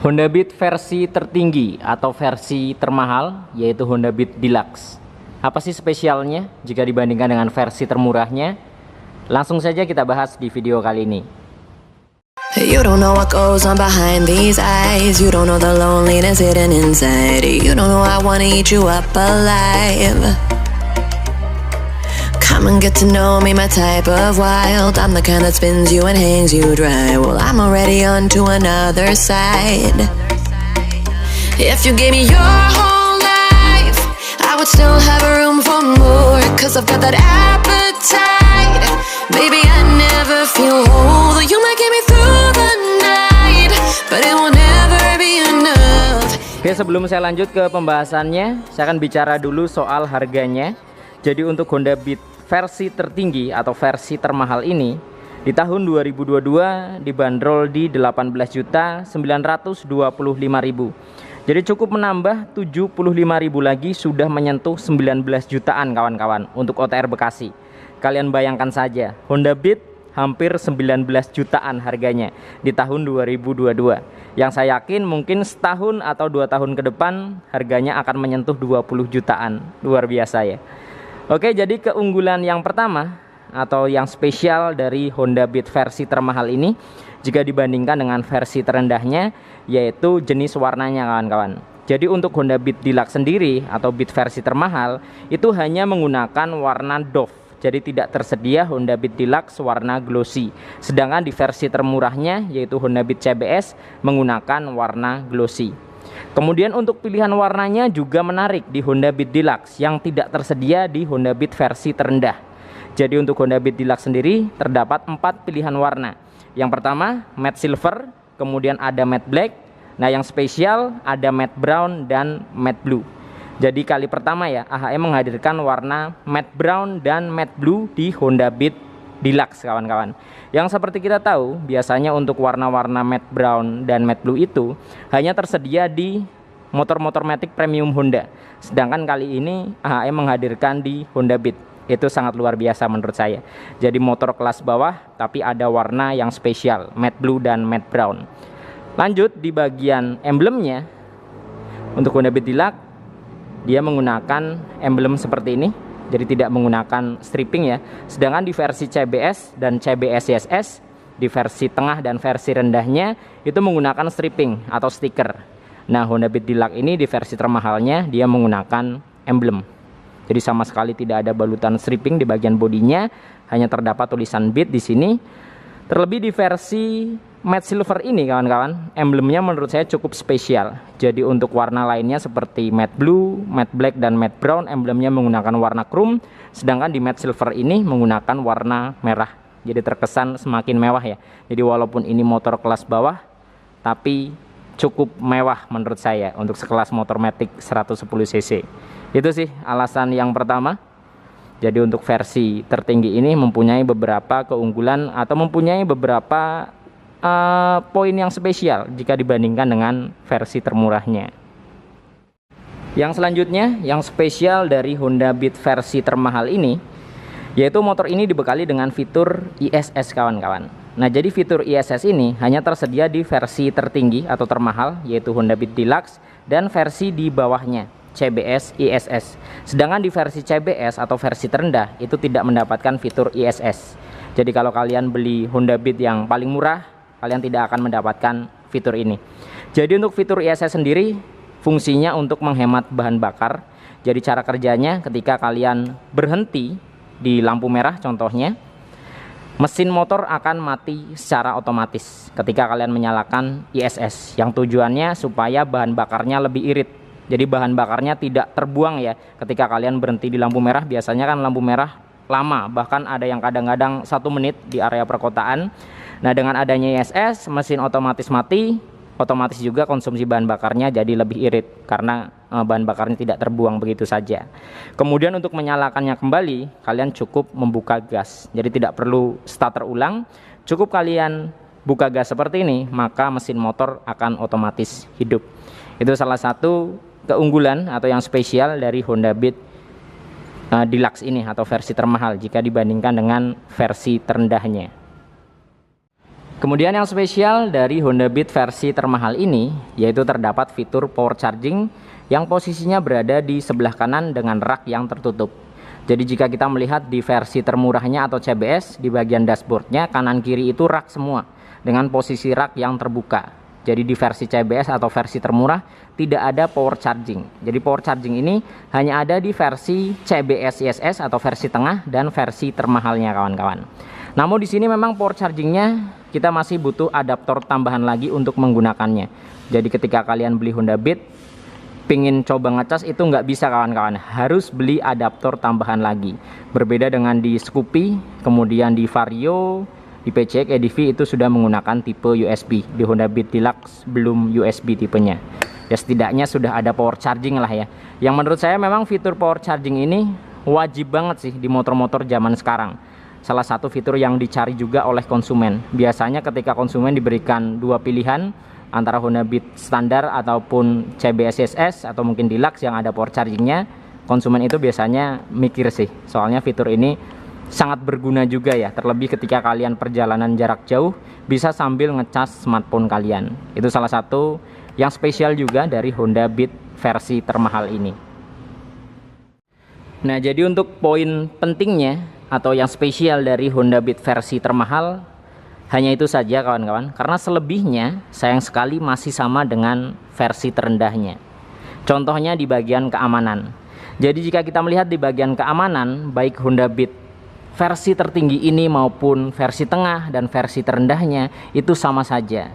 Honda Beat versi tertinggi atau versi termahal yaitu Honda Beat Deluxe. Apa sih spesialnya jika dibandingkan dengan versi termurahnya? Langsung saja kita bahas di video kali ini. You don't know what goes on behind these eyes. You don't know the loneliness hidden inside. You don't know I wanna eat you up alive. Come and get to know me, my type of wild. I'm the kind that spins you and hangs you dry. Well, I'm already on to another side. If you gave me your whole life, I would still have room for more. Cause I've got that appetite. Baby, I never feel whole. You might get me through the night, but it will never be enough. Oke, sebelum saya lanjut ke pembahasannya, saya akan bicara dulu soal harganya. Jadi untuk Honda Beat versi tertinggi atau versi termahal ini di tahun 2022 dibanderol di 18.925.000. Jadi cukup menambah 75.000 lagi, sudah menyentuh 19 jutaan kawan-kawan untuk OTR Bekasi. Kalian bayangkan saja, Honda Beat hampir 19 jutaan harganya di tahun 2022. Yang saya yakin mungkin setahun atau 2 tahun ke depan harganya akan menyentuh 20 jutaan. Luar biasa ya. Oke, jadi keunggulan yang pertama atau yang spesial dari Honda Beat versi termahal ini jika dibandingkan dengan versi terendahnya, yaitu jenis warnanya kawan-kawan. Jadi untuk Honda Beat Deluxe sendiri atau Beat versi termahal itu hanya menggunakan warna doff. Jadi tidak tersedia Honda Beat Deluxe warna glossy. Sedangkan di versi termurahnya yaitu Honda Beat CBS menggunakan warna glossy. Kemudian untuk pilihan warnanya juga menarik di Honda Beat Deluxe yang tidak tersedia di Honda Beat versi terendah. Jadi untuk Honda Beat Deluxe sendiri terdapat 4 pilihan warna. Yang pertama matte silver, kemudian ada matte black. Nah yang spesial ada matte brown dan matte blue. Jadi kali pertama ya AHM menghadirkan warna matte brown dan matte blue di Honda Beat Deluxe kawan-kawan. Yang seperti kita tahu biasanya untuk warna-warna matte brown dan matte blue itu hanya tersedia di motor-motor matic premium Honda. Sedangkan kali ini AHM menghadirkan di Honda Beat. Itu sangat luar biasa menurut saya. Jadi motor kelas bawah tapi ada warna yang spesial, matte blue dan matte brown. Lanjut di bagian emblemnya. Untuk Honda Beat Deluxe dia menggunakan emblem seperti ini. Jadi tidak menggunakan stripping ya. Sedangkan di versi CBS dan CBS CSS, di versi tengah dan versi rendahnya itu menggunakan stripping atau stiker. Nah Honda Beat Deluxe ini di versi termahalnya dia menggunakan emblem. Jadi sama sekali tidak ada balutan stripping di bagian bodinya, hanya terdapat tulisan Beat di sini. Terlebih di versi matte silver ini kawan-kawan, emblemnya menurut saya cukup spesial. Jadi untuk warna lainnya seperti matte blue, matte black dan matte brown, emblemnya menggunakan warna chrome. Sedangkan di matte silver ini menggunakan warna merah. Jadi terkesan semakin mewah ya. Jadi walaupun ini motor kelas bawah, tapi cukup mewah menurut saya untuk sekelas motor matic 110 cc. Itu sih alasan yang pertama. Jadi untuk versi tertinggi ini mempunyai beberapa keunggulan atau mempunyai beberapa poin yang spesial jika dibandingkan dengan versi termurahnya. Yang selanjutnya yang spesial dari Honda Beat versi termahal ini yaitu motor ini dibekali dengan fitur ISS kawan-kawan. Nah jadi fitur ISS ini hanya tersedia di versi tertinggi atau termahal yaitu Honda Beat Deluxe dan versi di bawahnya CBS ISS. Sedangkan di versi CBS atau versi terendah itu tidak mendapatkan fitur ISS. Jadi kalau kalian beli Honda Beat yang paling murah, kalian tidak akan mendapatkan fitur ini. Jadi untuk fitur ISS sendiri fungsinya untuk menghemat bahan bakar. Jadi cara kerjanya ketika kalian berhenti di lampu merah contohnya, mesin motor akan mati secara otomatis ketika kalian menyalakan ISS, yang tujuannya supaya bahan bakarnya lebih irit. Jadi bahan bakarnya tidak terbuang ya ketika kalian berhenti di lampu merah. Biasanya kan lampu merah lama, bahkan ada yang kadang-kadang 1 menit di area perkotaan. Nah dengan adanya ISS mesin otomatis mati, otomatis juga konsumsi bahan bakarnya jadi lebih irit karena bahan bakarnya tidak terbuang begitu saja. Kemudian untuk menyalakannya kembali kalian cukup membuka gas, jadi tidak perlu starter ulang, cukup kalian buka gas seperti ini maka mesin motor akan otomatis hidup. Itu salah satu keunggulan atau yang spesial dari Honda Beat Deluxe ini atau versi termahal jika dibandingkan dengan versi terendahnya. Kemudian yang spesial dari Honda Beat versi termahal ini yaitu terdapat fitur power charging yang posisinya berada di sebelah kanan dengan rak yang tertutup. Jadi jika kita melihat di versi termurahnya atau CBS, di bagian dashboardnya kanan kiri itu rak semua dengan posisi rak yang terbuka. Jadi di versi CBS atau versi termurah tidak ada power charging. Jadi power charging ini hanya ada di versi CBS ISS atau versi tengah dan versi termahalnya kawan-kawan. Namun di sini memang power chargingnya kita masih butuh adaptor tambahan lagi untuk menggunakannya. Jadi ketika kalian beli Honda Beat pingin coba ngecas itu nggak bisa kawan-kawan, harus beli adaptor tambahan lagi. Berbeda dengan di Scoopy, kemudian di Vario, di PCX EDV itu sudah menggunakan tipe USB. Di Honda Beat Deluxe belum USB tipenya. Ya setidaknya sudah ada power charging lah ya. Yang menurut saya memang fitur power charging ini wajib banget sih di motor-motor zaman sekarang. Salah satu fitur yang dicari juga oleh konsumen. Biasanya ketika konsumen diberikan dua pilihan antara Honda Beat standar ataupun CBS SS atau mungkin Deluxe yang ada power chargingnya, konsumen itu biasanya mikir sih. Soalnya fitur ini sangat berguna juga ya, terlebih ketika kalian perjalanan jarak jauh bisa sambil ngecas smartphone kalian. Itu salah satu yang spesial juga dari Honda Beat versi termahal ini. Nah, jadi untuk poin pentingnya atau yang spesial dari Honda Beat versi termahal hanya itu saja kawan-kawan, karena selebihnya sayang sekali masih sama dengan versi terendahnya. Contohnya di bagian keamanan. Jadi jika kita melihat di bagian keamanan, baik Honda Beat versi tertinggi ini maupun versi tengah dan versi terendahnya itu sama saja.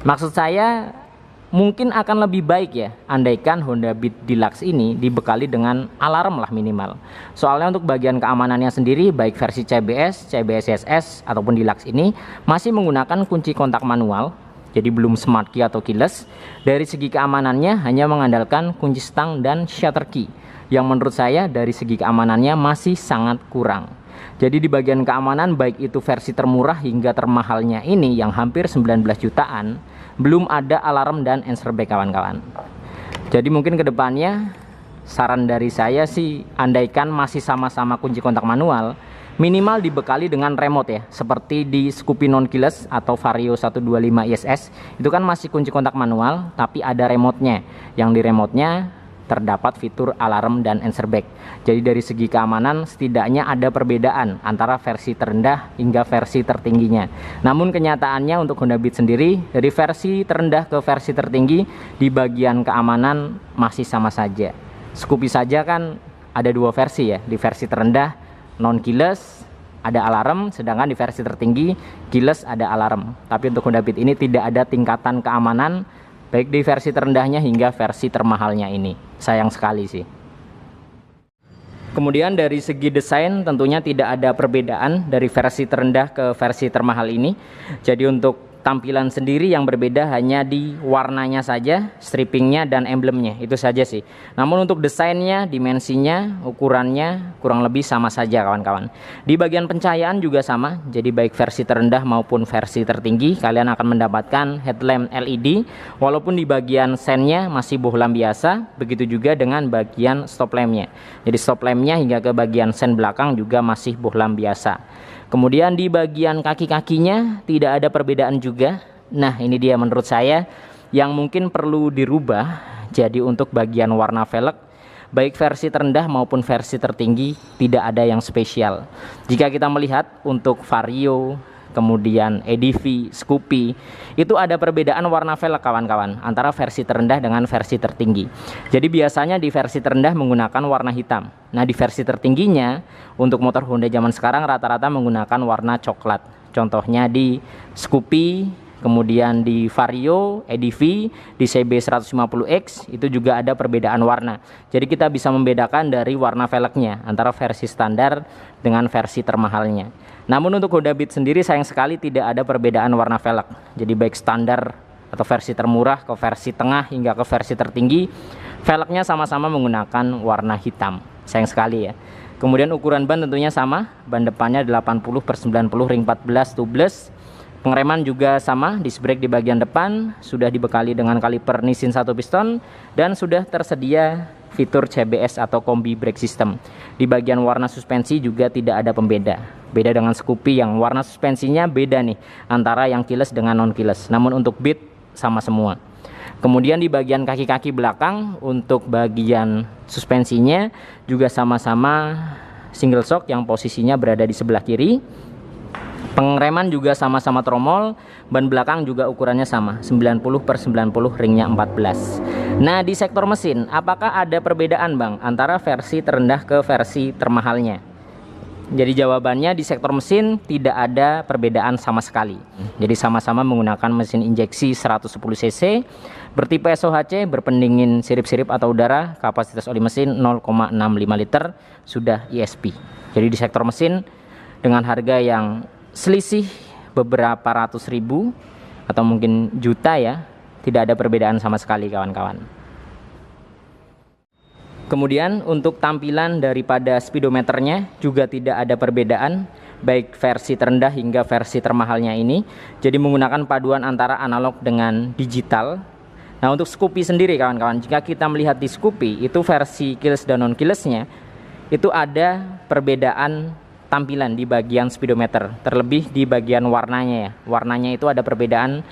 Maksud saya mungkin akan lebih baik ya andaikan Honda Beat Deluxe ini dibekali dengan alarm lah minimal. Soalnya untuk bagian keamanannya sendiri baik versi CBS, CBS SS ataupun Deluxe ini masih menggunakan kunci kontak manual. Jadi belum smart key atau keyless. Dari segi keamanannya hanya mengandalkan kunci stang dan shutter key, yang menurut saya dari segi keamanannya masih sangat kurang. Jadi di bagian keamanan baik itu versi termurah hingga termahalnya ini yang hampir 19 jutaan belum ada alarm dan airbag kawan-kawan. Jadi mungkin kedepannya saran dari saya sih andaikan masih sama-sama kunci kontak manual, minimal dibekali dengan remote ya, seperti di Scoopy non keyless atau Vario 125 ISS itu kan masih kunci kontak manual tapi ada remote-nya, yang di remote-nya terdapat fitur alarm dan airbag. Jadi dari segi keamanan setidaknya ada perbedaan antara versi terendah hingga versi tertingginya. Namun kenyataannya untuk Honda Beat sendiri dari versi terendah ke versi tertinggi di bagian keamanan masih sama saja. Scoopy saja kan ada dua versi ya, di versi terendah non keyless ada alarm, sedangkan di versi tertinggi keyless ada alarm. Tapi untuk Honda Beat ini tidak ada tingkatan keamanan baik di versi terendahnya hingga versi termahalnya ini. Sayang sekali sih. Kemudian dari segi desain tentunya tidak ada perbedaan dari versi terendah ke versi termahal ini. Jadi untuk tampilan sendiri yang berbeda hanya di warnanya saja, strippingnya dan emblemnya, itu saja sih. Namun untuk desainnya, dimensinya, ukurannya kurang lebih sama saja kawan-kawan. Di bagian pencahayaan juga sama, jadi baik versi terendah maupun versi tertinggi kalian akan mendapatkan headlamp LED, walaupun di bagian sennya masih bohlam biasa, begitu juga dengan bagian stop lampnya. Jadi stop lampnya hingga ke bagian sen belakang juga masih bohlam biasa. Kemudian di bagian kaki-kakinya tidak ada perbedaan juga. Nah ini dia menurut saya yang mungkin perlu dirubah. Jadi untuk bagian warna velg baik versi terendah maupun versi tertinggi tidak ada yang spesial. Jika kita melihat untuk Vario, kemudian EDV, Scoopy itu ada perbedaan warna velg kawan-kawan antara versi terendah dengan versi tertinggi. Jadi biasanya di versi terendah menggunakan warna hitam. Nah di versi tertingginya untuk motor Honda zaman sekarang rata-rata menggunakan warna coklat. Contohnya di Scoopy, kemudian di Vario, EDV, di CB 150X itu juga ada perbedaan warna. Jadi kita bisa membedakan dari warna velgnya antara versi standar dengan versi termahalnya. Namun untuk Honda Beat sendiri sayang sekali tidak ada perbedaan warna velg. Jadi baik standar atau versi termurah ke versi tengah hingga ke versi tertinggi, velgnya sama-sama menggunakan warna hitam. Sayang sekali ya. Kemudian ukuran ban tentunya sama, ban depannya 80/90 ring 14 tubeless. Pengereman juga sama, disc brake di bagian depan sudah dibekali dengan kaliper Nissin 1 piston dan sudah tersedia fitur CBS atau Combi Brake System. Di bagian warna suspensi juga tidak ada pembeda. Beda dengan Scoopy yang warna suspensinya beda nih antara yang keyless dengan non keyless. Namun untuk Beat sama semua. Kemudian di bagian kaki-kaki belakang untuk bagian suspensinya juga sama-sama single shock yang posisinya berada di sebelah kiri. Pengereman juga sama-sama tromol, ban belakang juga ukurannya sama, 90/90 ringnya 14. Nah, di sektor mesin, apakah ada perbedaan Bang antara versi terendah ke versi termahalnya? Jadi jawabannya di sektor mesin tidak ada perbedaan sama sekali. Jadi sama-sama menggunakan mesin injeksi 110 cc, bertipe SOHC, berpendingin sirip-sirip atau udara, kapasitas oli mesin 0,65 liter, sudah ESP. Jadi di sektor mesin dengan harga yang selisih beberapa ratus ribu atau mungkin juta ya, tidak ada perbedaan sama sekali kawan-kawan. Kemudian untuk tampilan daripada speedometernya juga tidak ada perbedaan, baik versi terendah hingga versi termahalnya ini. Jadi menggunakan paduan antara analog dengan digital. Nah, untuk Scoopy sendiri kawan-kawan, jika kita melihat di Scoopy itu versi keyless dan non keylessnya itu ada perbedaan tampilan di bagian speedometer, terlebih di bagian warnanya ya. Warnanya itu ada perbedaan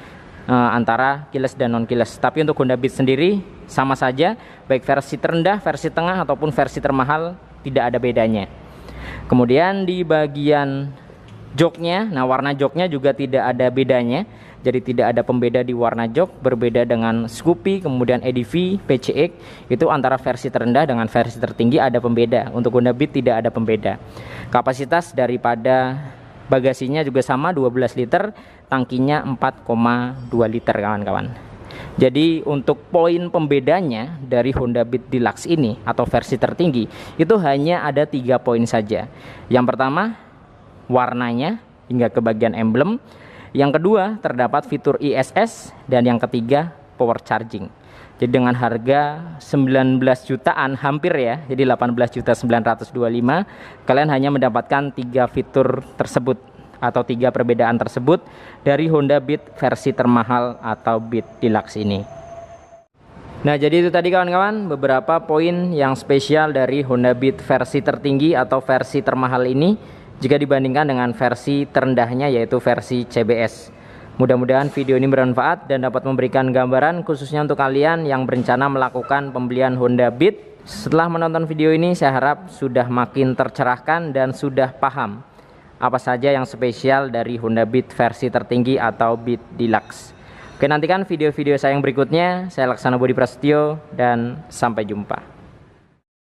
antara keyless dan non keyless. Tapi untuk Honda Beat sendiri sama saja, baik versi terendah, versi tengah ataupun versi termahal tidak ada bedanya. Kemudian di bagian joknya, nah warna joknya juga tidak ada bedanya. Jadi tidak ada pembeda di warna jok, berbeda dengan Scoopy, kemudian EDV, PCX, itu antara versi terendah dengan versi tertinggi ada pembeda. Untuk Honda Beat tidak ada pembeda. Kapasitas daripada bagasinya juga sama 12 liter, tangkinya 4,2 liter kawan-kawan. Jadi untuk poin pembedanya dari Honda Beat Deluxe ini atau versi tertinggi itu hanya ada 3 poin saja. Yang pertama warnanya hingga ke bagian emblem. Yang kedua terdapat fitur ISS dan yang ketiga power charging. Jadi dengan harga 19 jutaan hampir ya, jadi 18.925 kalian hanya mendapatkan 3 fitur tersebut atau 3 perbedaan tersebut dari Honda Beat versi termahal atau Beat Deluxe ini. Nah, jadi itu tadi kawan-kawan beberapa poin yang spesial dari Honda Beat versi tertinggi atau versi termahal ini jika dibandingkan dengan versi terendahnya yaitu versi CBS. Mudah-mudahan video ini bermanfaat dan dapat memberikan gambaran khususnya untuk kalian yang berencana melakukan pembelian Honda Beat. Setelah menonton video ini saya harap sudah makin tercerahkan dan sudah paham apa saja yang spesial dari Honda Beat versi tertinggi atau Beat Deluxe. Oke, nantikan video-video saya yang berikutnya. Saya Laksana Budi Prasetyo dan sampai jumpa.